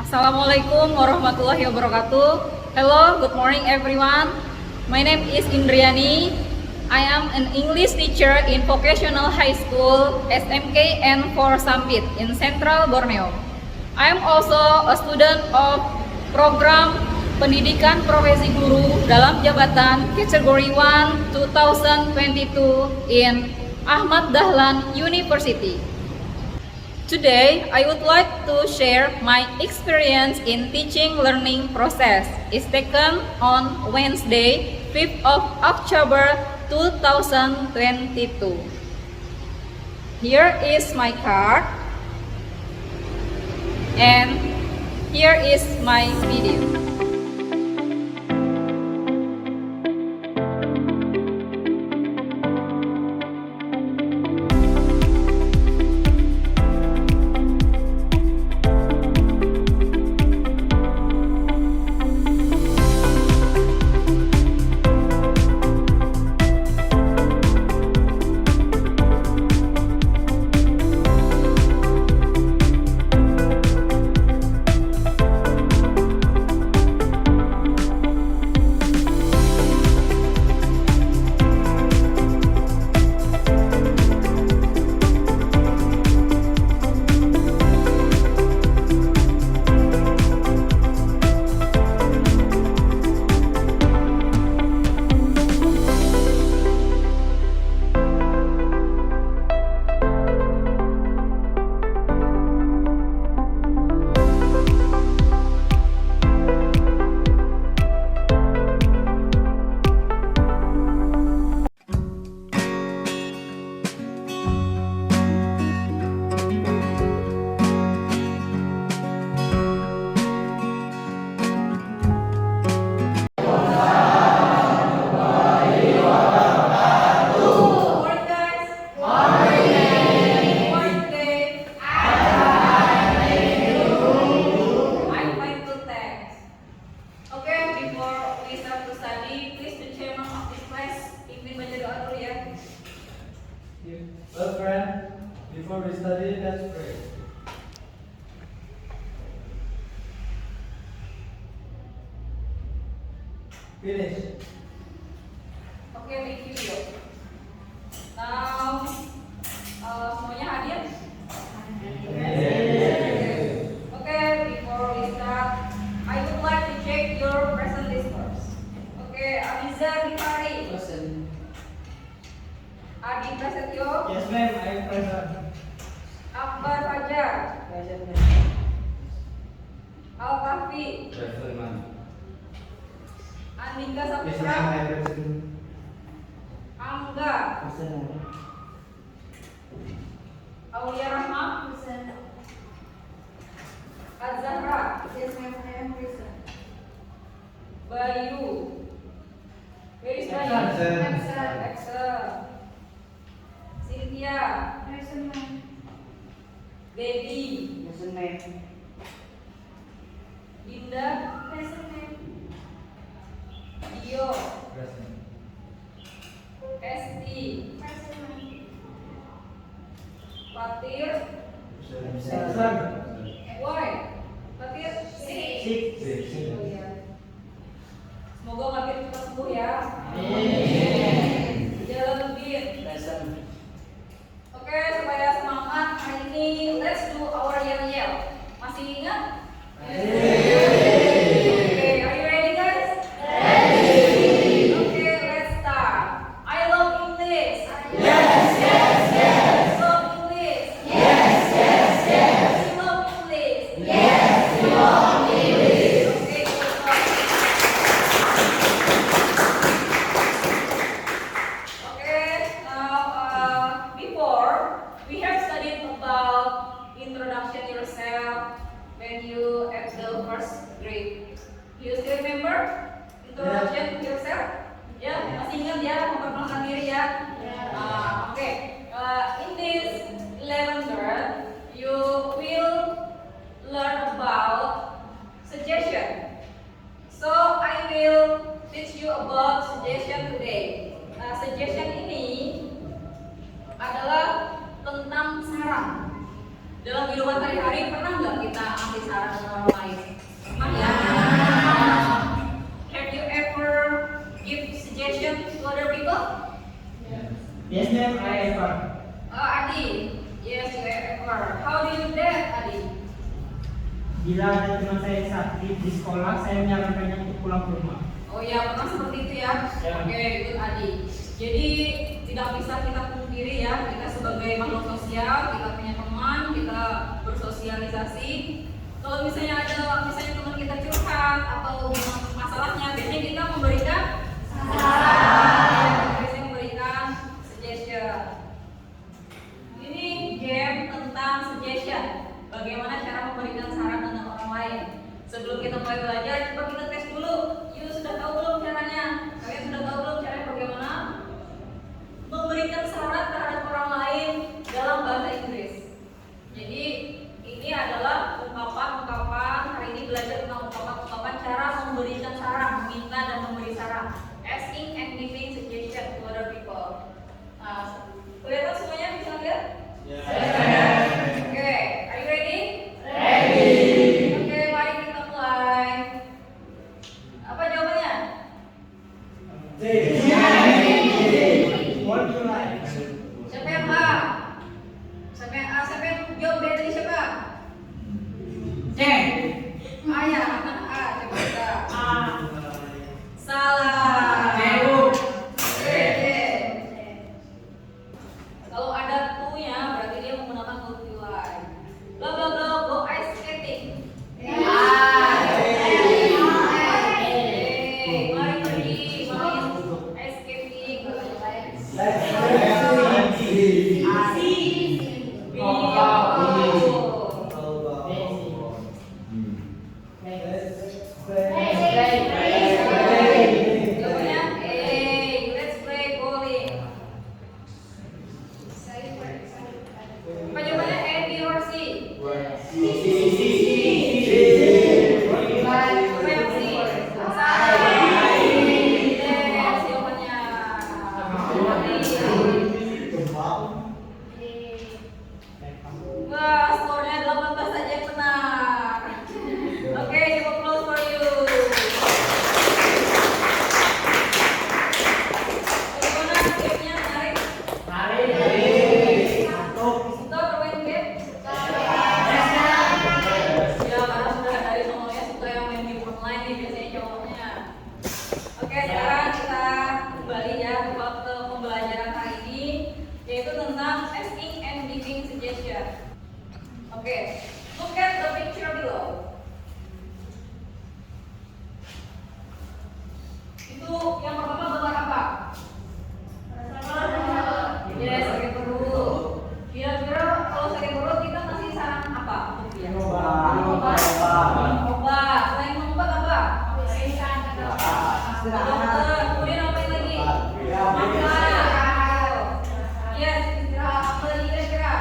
Assalamualaikum warahmatullahi wabarakatuh. Hello, good morning everyone. My name is Indriani. I am an English teacher in Vocational High School SMKN 4 Sampit in Central Borneo. I am also a student of program Pendidikan Profesi Guru dalam jabatan Kategori 1 2022 in Ahmad Dahlan University. Today, I would like to share my experience in teaching learning process. It's taken on Wednesday, 5th of October 2022. Here is my card, and here is my video. Well, friend, before we study, let's pray. Finish. Okay, thank you. Now, semuanya hadir? Okay, before we start, I would like to check your present list first. Okay, Abiza Gifari, Present. Adi Prasetyo, Yes, ma'am, I am present. Akbar Fajar, Present, ma'am. Al-Kahfi, Present, ma'am. Andika Yes, ma'am, Saputra, I am present. Angga, Present, ma'am. Aulia Rahma, Az-Zahra, Yes, ma'am, I am present. Bayu, where is Bayu? Present. Excel, Cynthia, Present, ma'am. Baby, Present, ma'am. Dinda, Present, ma'am. Dio, Present. Esti, Present, ma'am. Fatir, Present. Why? Fatir, Six. Oh, iya. Semoga Fatir cepat sembuh ya. Jalan lebih. Present. Oke, supaya semangat hari ini, let's do our yell-yell. Masih ingat? Okay, are you ready guys? Okay, let's start. I love English. I love English. You love English. Okay, good job. Okay, now before we have studied about introduction yourself when you at the first grade. You still remember introduction yourself? Ya, masih ingat ya memperkenalkan diri ya? Oke. In this 11th term, you will learn about suggestion. So I will teach you about suggestion today. Suggestion ini adalah tentang saran. Dalam kehidupan sehari-hari pernah nggak kita ngasih saran ke orang lain? suggestion to other people? Yes, ma'am, I ever. Adi, yes, you ever. How do you do that, Adi? Bila ada teman saya sakit di sekolah, saya menyarankannya untuk pulang ke rumah. Oh ya, memang seperti itu ya. Ya. Oke, good Adi. Jadi tidak bisa kita pungkiri ya, kita sebagai makhluk sosial, kita punya teman, kita bersosialisasi. Kalau misalnya teman kita curhat atau gimana masalahnya, biasanya kita memberikan saran, biasanya memberikan suggestion. Ini game tentang suggestion. Bagaimana cara memberikan saran dengan orang lain. Sebelum kita mulai belajar, coba kita tes dulu. You sudah tahu belum caranya? Kalian sudah tahu belum caranya bagaimana memberikan saran terhadap orang lain dalam bahasa Inggris? Jadi ini adalah ungkapan-ungkapan. Hari ini belajar tentang ungkapan-ungkapan cara memberikan saran, meminta dan memberi saran. Asking and giving suggestion to other people. Nah, kelihatan semuanya bisa lihat? Oke, are you ready? Oke, mari kita mulai. Apa jawabannya? What do you like? Siapa yang A? Siapa yang jawab B tadi siapa? C. A ya, anak A. Coba kita. Salah. C. C. Kalau ada tu-nya berarti dia menggunakan what you like. Bla bla bla go ice skating. Mari pergi main ice skating. Jawabannya let's play bowling. Apa jawabannya A, B, or C? Apa yang C? Salah. Yes, jawabannya. Wah, skornya 18 saja yang benar. Oke, give applause for you. Bagaimana gamenya menarik? Suka bermain game? Ya, karena sudah dari semuanya suka yang main game online nih biasanya cowoknya. Oke, sekarang kita kembali ya ke pembelajaran hari ini, yaitu tentang asking and giving suggestion. Oke, look at the picture below. Itu yang pertama gambar apa? Yes, sakit perut. Kira-kira kalau sakit perut kita kasih saran apa untuk dia? Obat. Selain obat apa? Dokter. Kemudian apa lagi? Makan. Yes, istirahat. Apa lagi kira-kira?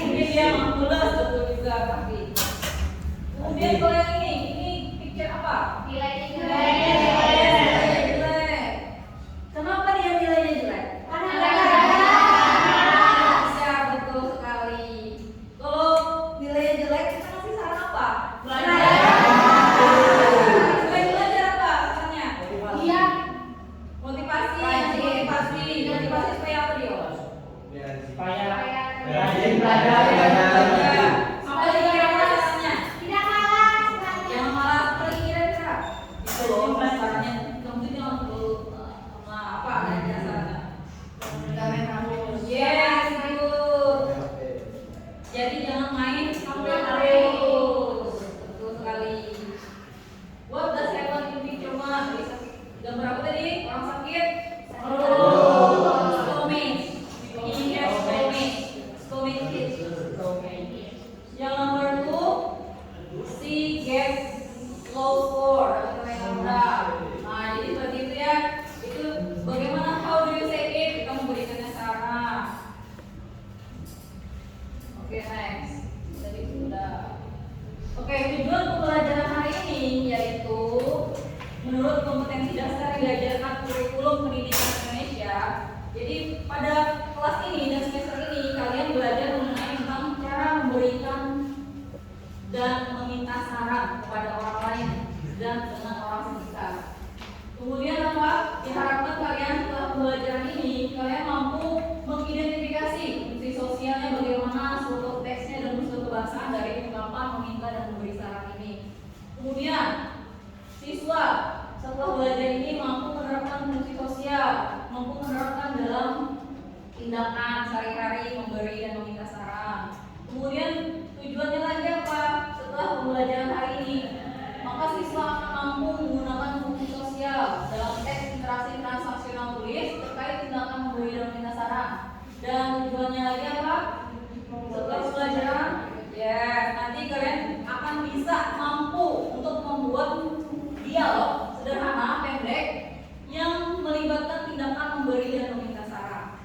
Ini dia mampulus betul juga pasti. Kemudian kalau yang ini picture apa? Yes, nilai jelek. Kenapa dia nilainya jelek? Ya, betul sekali. Kalau nilainya jelek kita kasih saran apa? Selain belajar apa sarannya? Motivasi supaya apa dia? Supaya rajin belajar. Apa lagi kira-kira sarannya? Jangan malas, apa lagi kira-kira? Itu loh, sarannya kamu jangan perlu apa ada sarannya. Yes, good. Jadi jangan main sampai terus. Betul sekali. What does happen in picture one? Gambar apa tadi? Orang sakit? Stomach. He has stomach. Stomach kids. Yang nomor 2, she gets low score atau yang rendah. Nah, jadi seperti itu ya. Itu bagaimana how do you say it? Kita memberikannya saran. Oke, next. Tadi sudah. Oke, tujuan pembelajaran hari ini yaitu menurut kompetensi dasar yang diajarkan kurikulum pendidikan Indonesia. Jadi pada kelas ini dan semester ini kalian belajar mengenai tentang cara memberikan dan meminta saran kepada orang lain dan dengan orang sekitar. Dan tujuannya lagi apa? Setelah pelajaran, ya nanti kalian akan bisa mampu untuk membuat dialog sederhana pendek yang melibatkan tindakan memberi dan meminta saran.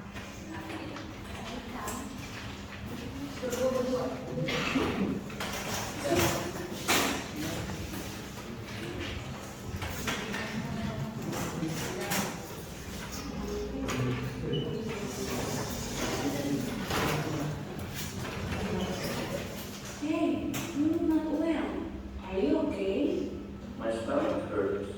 Berdua. Hey, you're not well. Are you okay? My stomach hurts.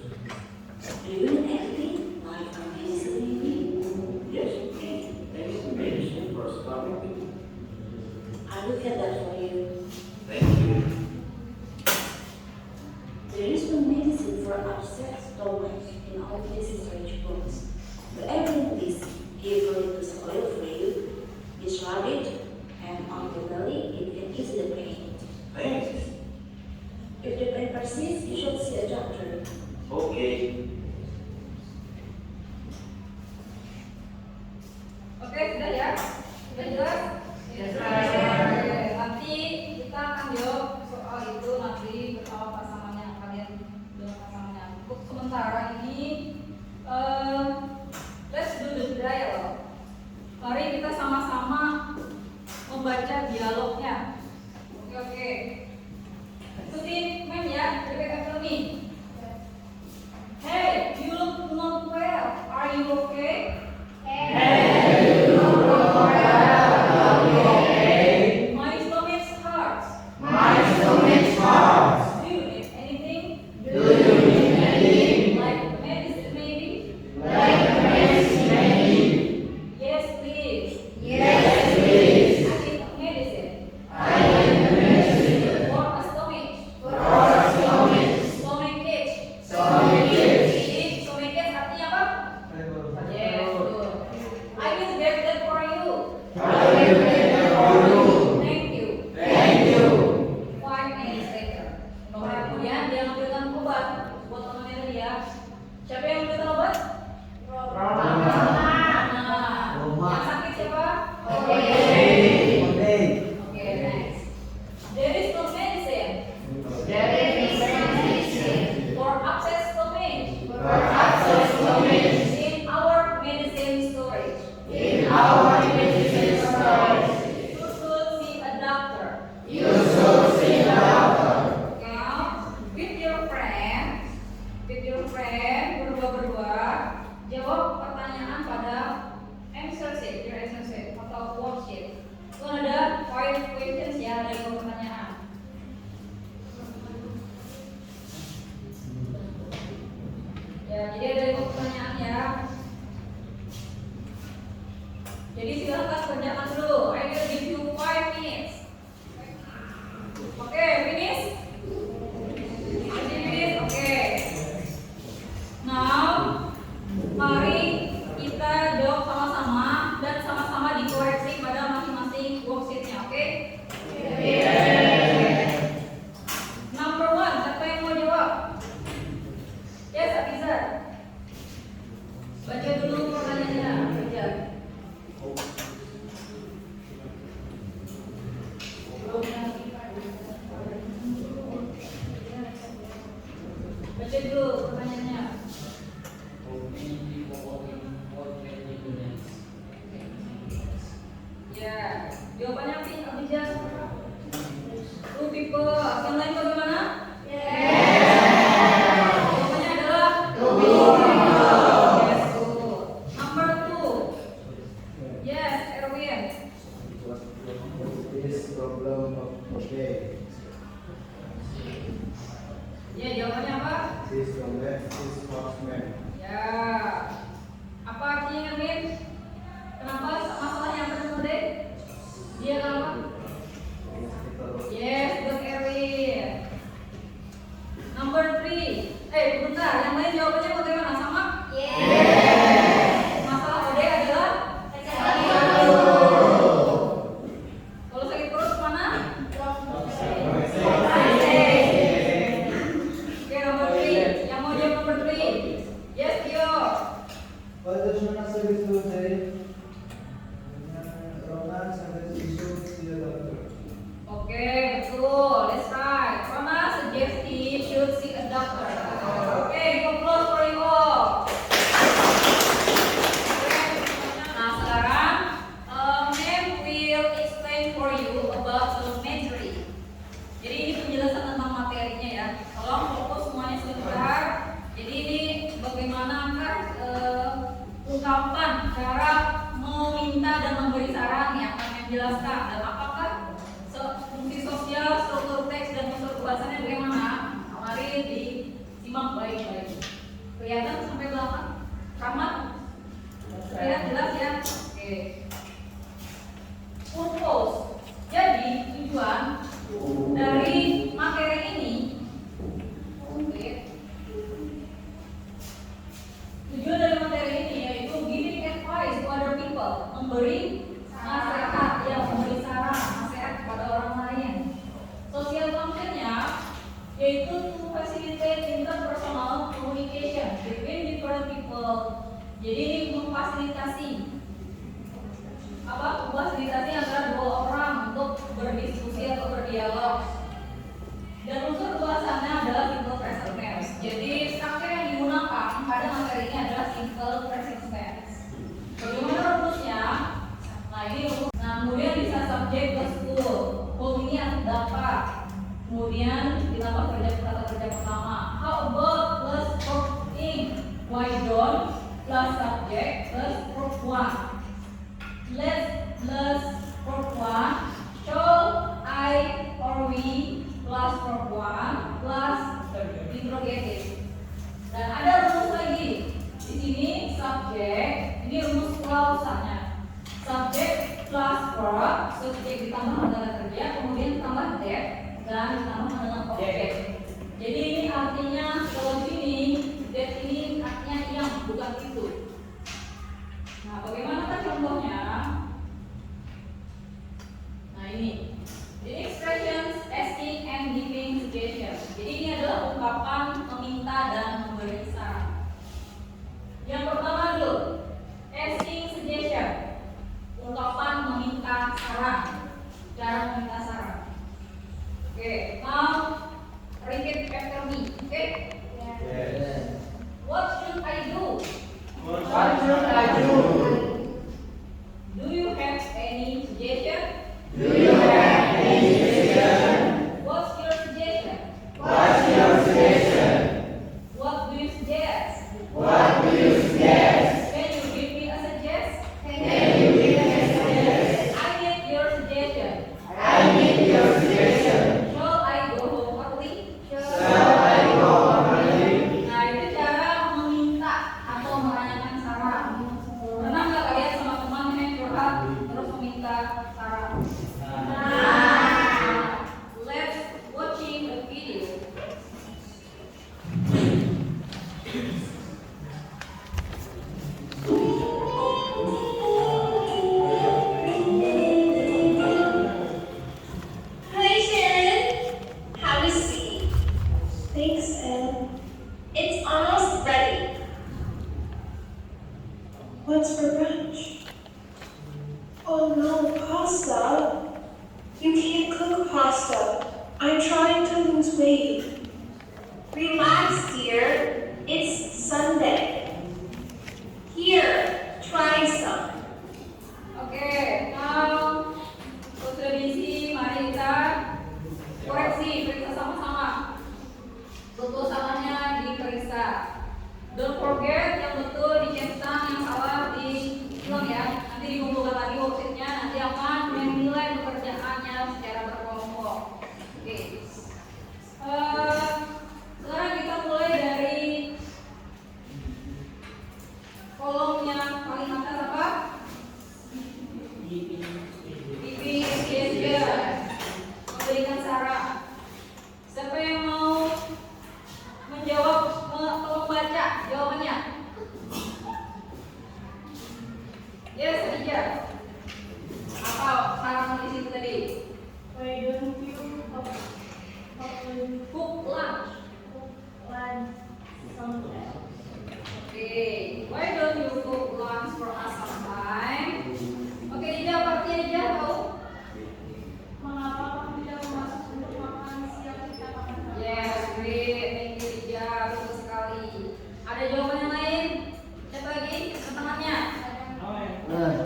Do you need anything? Like a medicine maybe? Yes, please. Maybe some medicine for a stomach. I'll look at that for you. Thank you. There is no medicine for upset stomach in all these research books. But everyone is give it to spoil for you. It's rugged and on the belly it can ease the pain. Thanks. If the pain persists, you should see a doctor. Okay. Oke, sudah ya? Sudah jelas? Oke, nanti kita akan jawab soal itu nanti bersama pasangannya kalian dengan pasangannya. Untuk sementara ini, let's do the dialogue. Mari kita sama-sama membaca dialognya. Oke. Ikutin main ya, repeat after me. Hey, you look not well. Are you okay? My stomach hurts. Do you need anything? Like medicine maybe? Yes, please. I need medicine. For a stomach. Stomach ache. Stomach ache artinya apa? Yes, good. I will get that for you. Thank you. 5 minutes later. Kemudian dia mengambilkan obat buat temannya tadi ya. Siapa yang mengambilkan obat? Nah, yang sakit siapa? Okay, next. There is no medicine for upset stomach. In our medicine storage. You should see a doctor. Now, with your friend berdua-berdua, jawab pertanyaan pada answer sheet, your answer sheet atau worksheet. Itu ada 5 questions ya, ada 5 pertanyaan. Ya, jadi ada 5 pertanyaan ya. Jadi silakan kerjakan dulu. I will give you 5 minutes. Oke, finish? Finish? Oke. Now, mari kita jawab sama-sama dan sama-sama dikoreksi pada masing-masing worksheetnya, oke? Number 1, siapa yang mau jawab? Yes, Afiza. Baca dulu pertanyaannya, baca. Baca dulu pertanyaannya. Ya, jawabannya Afiza. 2 people. Yang lain bagaimana? Jawabannya adalah 2 people. Yes, good. Number 2. Yes, Erwin. Ya, jawabannya apa? Ya. Apa artinya Erwin? Kenapa masalahnya apa tadi? Dia apa? Yes, good Erwin. Number 3. Bentar, yang lain jawabannya bagaimana? Sama? Yes. Masalah Ode adalah sakit perut. Kalau sakit perut kemana? Oke, number 3. Yang mau jawab number 3? Yes, Tio. What does your answer is today? bagaimanakah ungkapan cara meminta dan memberi saran yang akan menjelaskan dan apakah fungsi sosial, struktur teks dan unsur kebahasannya bagaimana? Mari disimak baik-baik. Kelihatan sampai belakang? Rahmat? Kelihatan jelas ya? Oke. Purpose. Jadi tujuan dari materi ini, oke. Tujuan dari materi ini yaitu giving advice to other people, memberi nasihat, memberi saran, nasihat kepada orang lain. Social functionnya yaitu to facilitate interpersonal communication between different people. Jadi ini memfasilitasi memfasilitasi antara dua orang untuk berdiskusi atau berdialog. Dan unsur kebahasannya adalah simple present tense. Jadi struktur yang digunakan pada materi ini adalah simple present tense. Bagaimana rumusnya? Nah ini rumus. Nah kemudian bisa subjek plus to. Home ini dapat. Kemudian ditambah kata kerja pertama. How about plus verb ing? Why don't plus subject plus verb one. Let's plus verb one. Shall I or we plus verb one plus interrogative. Dan ada rumus lagi. Di sini subjek, ini rumus klausalnya. Subjek plus verb, subjek ditambah kata kerja, kemudian ditambah that dan ditambah dengan objek. Jadi ini artinya kalau di sini that ini artinya yang bukan itu. Nah, bagaimana contohnya? Nah ini expressions asking and giving suggestions. Jadi ini adalah ungkapan meminta dan memberi saran. Yang pertama dulu, asking suggestion, ungkapan meminta saran, cara meminta saran. Okay, now repeat after me. Okay? Yes. What should I do? What should I do? Do you have any suggestion? Do you have any suggestion? What's your suggestion? What's your suggestion? What do you suggest? What do you suggest? Can you give me a suggest? Can you give me a suggestion? I need your suggestion. I need your suggestion. Shall I go home early? Shall I go early? Nah itu cara meminta atau menanyakan saran. Pernah nggak kalian sama teman yang curhat terus meminta saran? Let's watching a video. Hi, Sharon. Have a seat. Thanks, Ed. It's almost ready. What's for brunch? Oh no, pasta. You can't cook pasta. I'm trying to lose weight. Relax, dear. It's Sunday. Here, try some. Oke, now sudah diisi, mari kita koreksi, periksa sama-sama. Betul salahnya diperiksa. Don't forget yang betul dicetak, yang salah diulang ya. Nanti dikumpulkan lagi worksheetnya, nanti akan menilai pekerjaannya secara berkelompok. Oke. Sekarang kita mulai dari kolom yang paling atas apa? Giving suggestion, memberikan saran. Siapa yang mau menjawab, membaca jawabannya? Yes, Adija. Apa saran di situ tadi? Why don't you Cook lunch. sometime? Okay, why don't you cook lunch for us sometime? Oke, Adija, artinya Adija tahu? Mengapa kamu tidak memasak untuk makan siang kita makan malam? Yes, great, thank you Adija, betul sekali. Ada jawaban yang lain? Siapa lagi? Tangannya.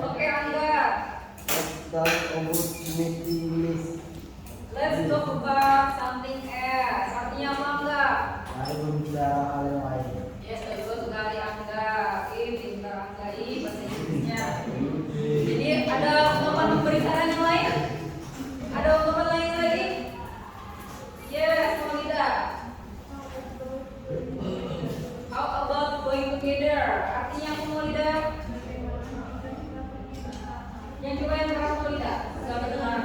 Oke, Angga. Let's talk about something else. Artinya apa enggak? Mari berbicara hal yang lain. Yes, betul sekali. together. Artinya apa Maulida? Yang coba yang keras Maulida. Gak mendengar.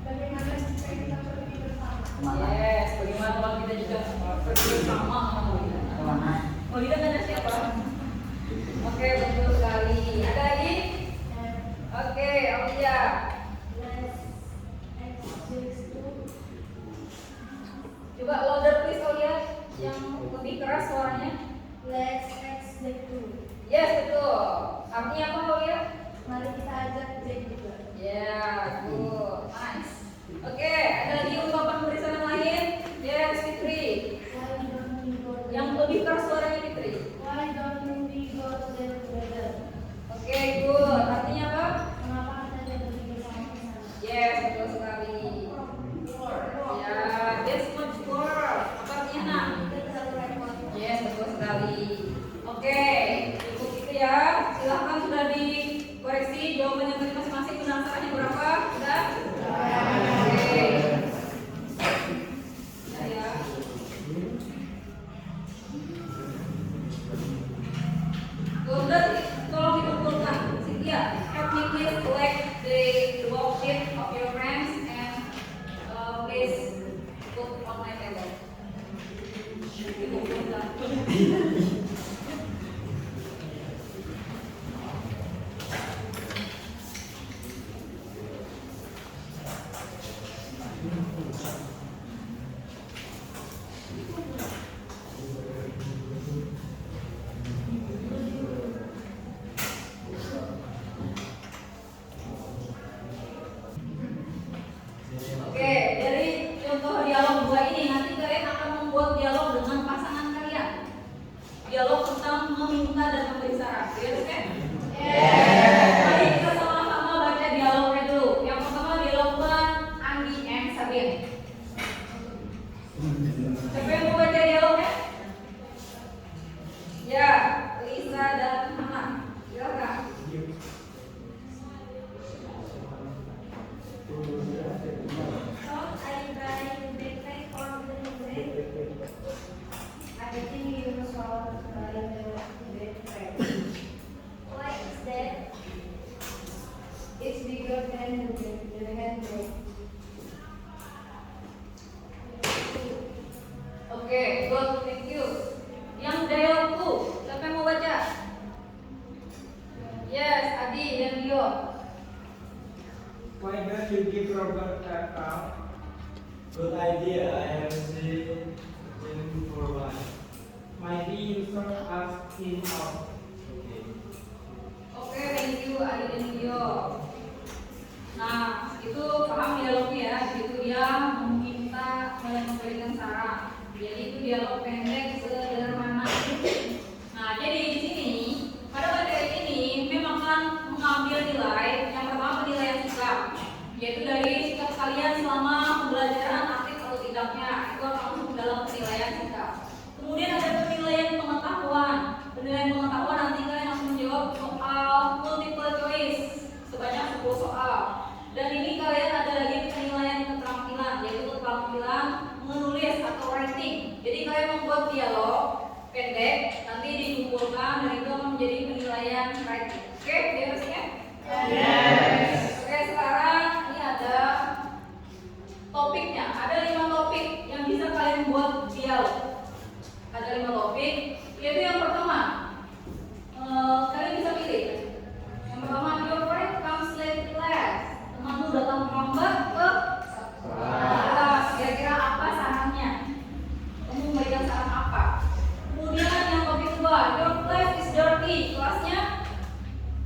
Bagaimana jika kita pergi bersama? Yes, bagaimana kalau kita juga pergi bersama sama Maulida? Maulida tanya siapa? Oke, betul sekali. Ada lagi? Oke, Aulia. Coba louder please Aulia, yang lebih keras suaranya. Let's Jack dulu. Yes, betul. Artinya apa Aulia? Mari kita ajak Jack juga. Ya, good, nice. Oke, ada lagi ungkapan berisan lain? Yes, Fitri. Why don't we go there? Yang lebih keras suaranya Fitri. Why don't we go there together? Oke, good. Artinya apa? Kenapa kita tidak pergi bersama ke sana? Yes, betul sekali. Ya, that's much more. Apa artinya nak? Kita selalu repot. Yes, betul sekali. Oke, cukup itu ya. Silahkan sudah dikoreksi jawabannya tadi masing-masing. Penasarannya berapa? Sudah? Oke. Ya. Kemudian tolong dikumpulkan. Cynthia, help me please collect the worksheet of your friends and please put on my table. Dikumpulkan. Oke, dari contoh dialog 2 ini nanti kalian akan membuat dialog dengan pasangan kalian. Dialog tentang meminta dan memberi saran. Yes, kan? Mari kita sama-sama baca dialognya dulu. Yang pertama dialog Andi and Sabin. Siapa yang mau baca dialognya? Ya, Lisa dan Hana. Silakan. Thought I buy the backpack for the break. I think you saw buy the backpack. Why is that? It's bigger than the handbag. Oke, good, thank you. Yang dialog 2, siapa yang mau baca? Yes, Adi dan Dio. Why don't you give Robert a call? Good idea. I have seen him for a while. Maybe you should ask him out. Okay. Oke, thank you Adi dan Dio. Nah, itu paham dialognya ya. Itu dia meminta dan memberikan saran. Jadi itu dialog pendek sederhana. Nah, jadi di sini pada materi ini memang akan mengambil nilai. Yang pertama penilaian sikap, yaitu dari sikap kalian selama pembelajaran aktif atau tidaknya. Itu akan masuk dalam penilaian sikap. Kemudian ada penilaian pengetahuan. Penilaian pengetahuan nanti kalian harus menjawab soal multiple choice sebanyak 10 soal. Dan ini kalian ada lagi penilaian keterampilan, yaitu keterampilan menulis atau writing. Jadi kalian membuat dialog pendek, nanti dikumpulkan dan itu akan menjadi penilaian writing. Oke, biasanya? Yes. Oke, sekarang ini ada topiknya. Ada 5 topik yang bisa kalian buat dialog. Ada 5 topik, yaitu yang pertama, kalian bisa pilih. Yang pertama, your friend comes late to class. Temanmu datang terlambat ke kelas. Kira-kira apa sarannya? Kamu memberikan saran apa? Kemudian yang topik kedua, your class is dirty. Kelasnya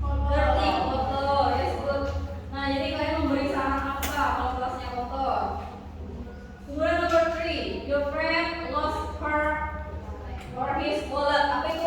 dirty, kotor. Yes, good. Nah, jadi kalian memberi saran apa kalau kelasnya kotor? Kemudian number 3, your friend lost her or his wallet. Apa itu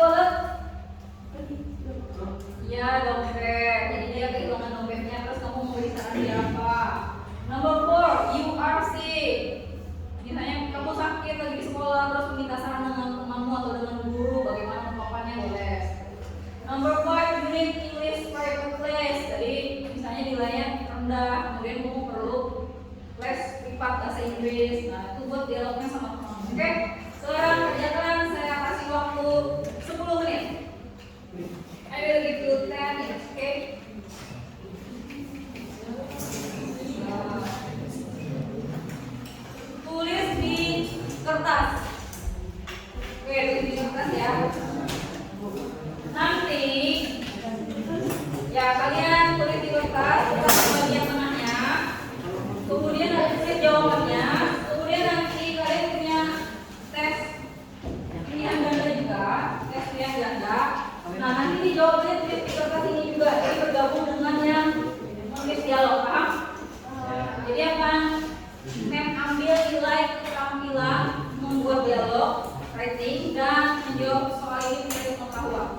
menjawab soal ini menjadi pengetahuan.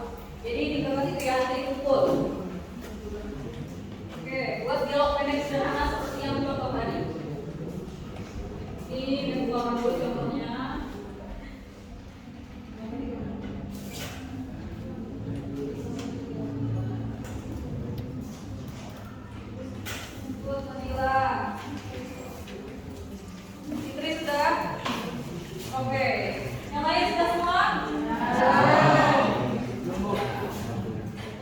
Jadi di kertas itu ya nanti dikumpul. Oke, buat dialog pendek sederhana seperti yang contoh tadi. Ini membuat dulu contohnya. Buat Manila. Fitri sudah? Oke. Yang lain sudah semua?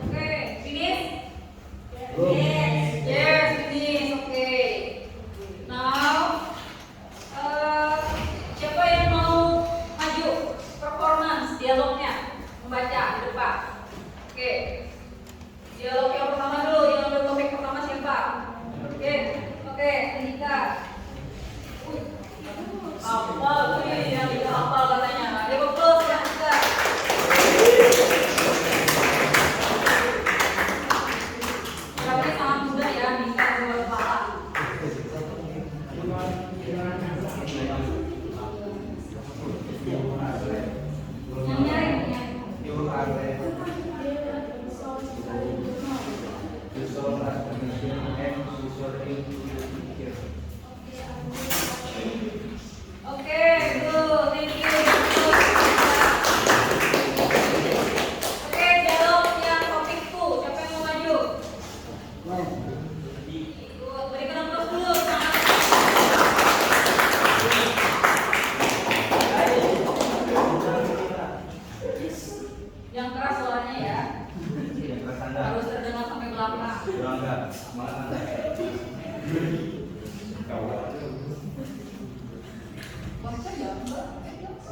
Oke, finish? Yes, finish. Oke. Now, siapa yang mau maju performance dialognya membaca di depan? Oke. Dialog yang pertama dulu, yang ambil topik pertama siapa? Oke, Andika. Hafal, yang bisa hafal katanya. Dia betul, sudah Andika. Tapi sangat mudah ya, bisa dua kepala. Yang nyari. Oke, good, thank you. Oke, dialog yang topik 2, siapa yang mau maju? Good, berikan aplaus dulu. Yang keras suaranya ya, harus terdengar sampai belakang.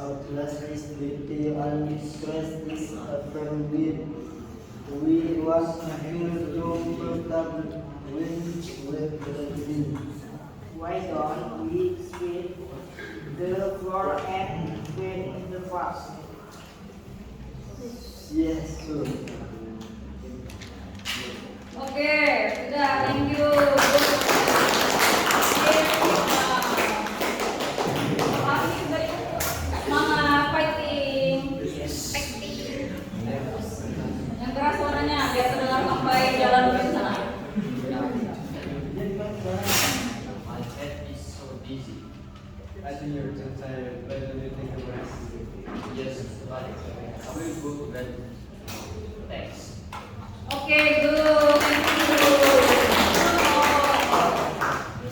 Our class is the only stress is affirmed with we was a human problem with the Why don't we sweep the floor and clean the vase? yes sir. Oke, sudah, thank you. Semangat, fighting. Yang keras suaranya biar terdengar sampai jalan ke sana. My head is so dizzy. I think you're too tired. Why don't you take a rest? Yes, but I will go to bed. Thanks. Oke, good, thank you.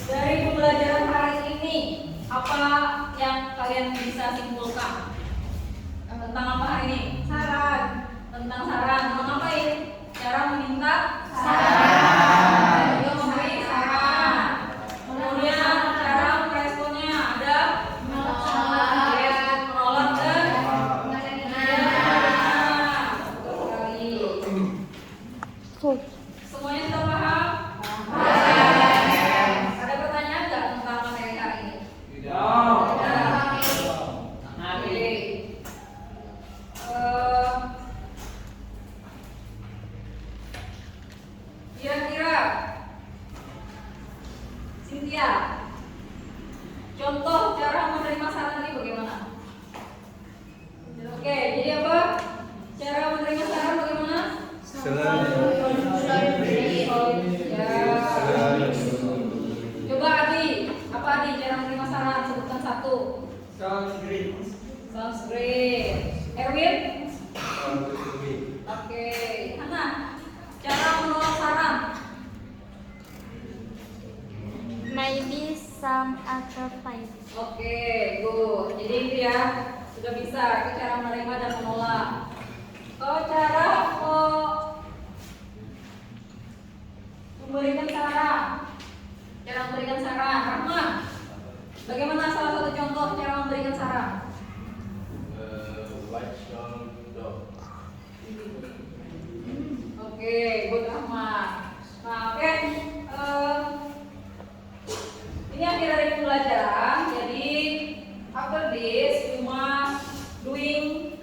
Dari pembelajaran hari ini, apa yang kalian bisa simpulkan? Tentang apa hari ini? Saran. Tentang saran. Mau ngapain? Cara meminta saran. Juga memberi saran. Kemudian cara meresponnya ada menolak dan betul sekali. Semuanya sudah paham? Ada pertanyaan nggak tentang materi hari ini? Oke. Kira-kira Cynthia, contoh cara menerima saran ini bagaimana? Oke, jadi apa? Cara menerima saran bagaimana? Ya. Coba Adi, apa Adi cara menerima saran? Sebutkan satu. Sounds great. Erwin? Oke. Hana, cara menolak saran? Maybe some other time. Oke, good. Jadi itu ya, sudah bisa. Itu cara menerima dan menolak. Cara memberikan saran. Cara memberikan saran. Rahman, bagaimana salah satu contoh cara memberikan saran? Watch your dog. Oke, good Rahman. Nah, oke. Ini akhir dari pembelajaran. Jadi after this you must doing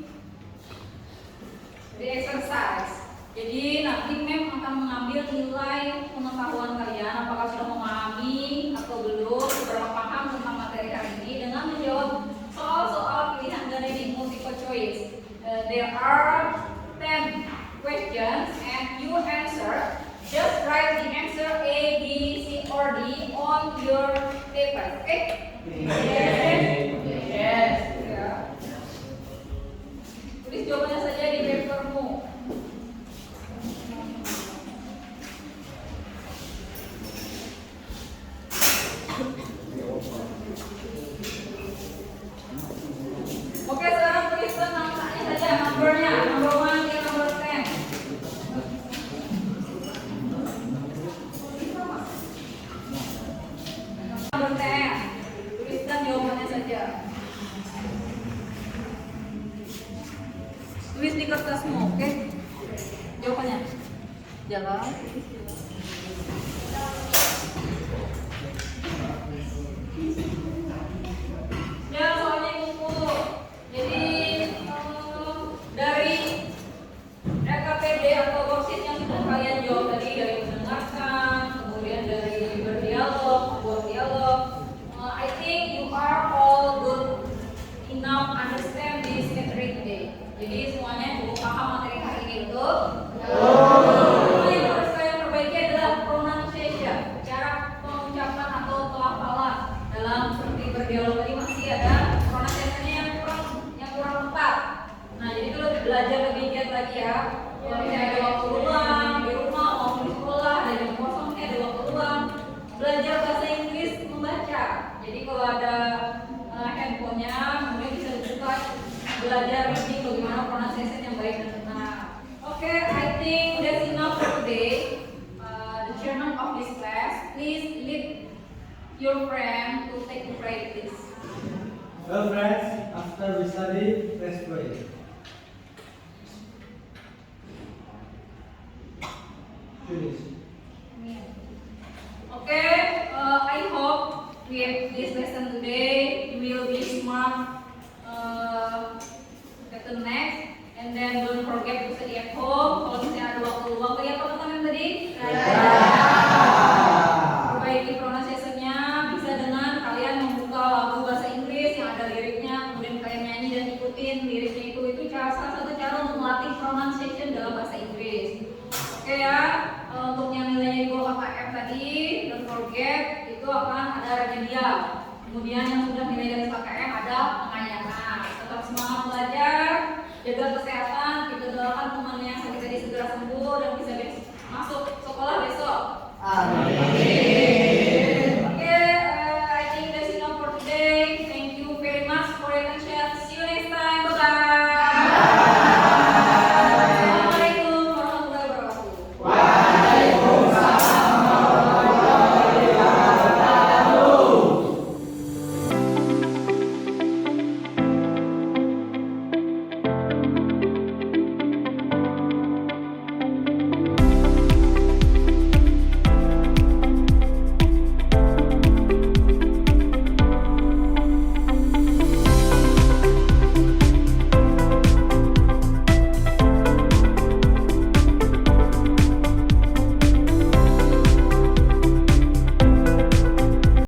the exercise. Jadi nanti mem akan mengambil nilai pengetahuan kalian, apakah sudah memahami atau belum, seberapa paham tentang materi hari ini dengan menjawab soal-soal pilihan ganda ini multiple choice. There are 10 questions and you answer. Just write the answer A, B, C, or D on your paper. Okay? Yes. Ya. Tulis jawabannya saja di papermu. Oke, sekarang tuliskan namanya saja, nomornya, number 1 dan number 10. Number 10. Tuliskan jawabannya saja. Tulis di kertasmu, oke? Jawabannya. Jalan. Ya, soalnya kumpul. Jadi dari RKPD atau worksheet yang sudah kalian jawab tadi, dari mendengarkan, kemudian dari berdialog, membuat dialog, I think you are all good enough understand this materi today. Jadi semuanya cukup paham materi hari ini, betul? Yang harus kalian perbaiki adalah pronunciation, cara pengucapan atau pelafalan dalam seperti berdialog tadi masih ada pronunciation-nya yang kurang tepat. Nah, jadi kalau belajar lebih giat lagi ya. Kalau misalnya ada waktu luang di rumah maupun di sekolah, ada jam kosongnya, ada waktu luang, belajar bahasa Inggris membaca. Jadi kalau ada handphonenya, kemudian bisa dibuka belajar reading bagaimana pronunciation yang baik dan benar. Oke, I think that's enough for today. The chairman of this class, please lead your friend to take the practice. Well, friends, after we study, let's pray. Finish. Okay, I hope with this lesson today you will be smart at the next, and then don't forget to study at home. Kalau misalnya ada waktu luang, lihat teman-teman tadi. Perbaiki pronunciation-nya bisa dengan kalian membuka lagu bahasa Inggris yang ada liriknya, kemudian kalian nyanyi dan ikutin liriknya itu salah satu cara untuk melatih pronunciation dalam bahasa Inggris. Oke ya, untuk yang nilainya di bawah KKM tadi, don't forget itu akan ada remedial. Kemudian yang sudah nilai dari KKM ada pengayakan. Tetap semangat belajar, jaga kesehatan.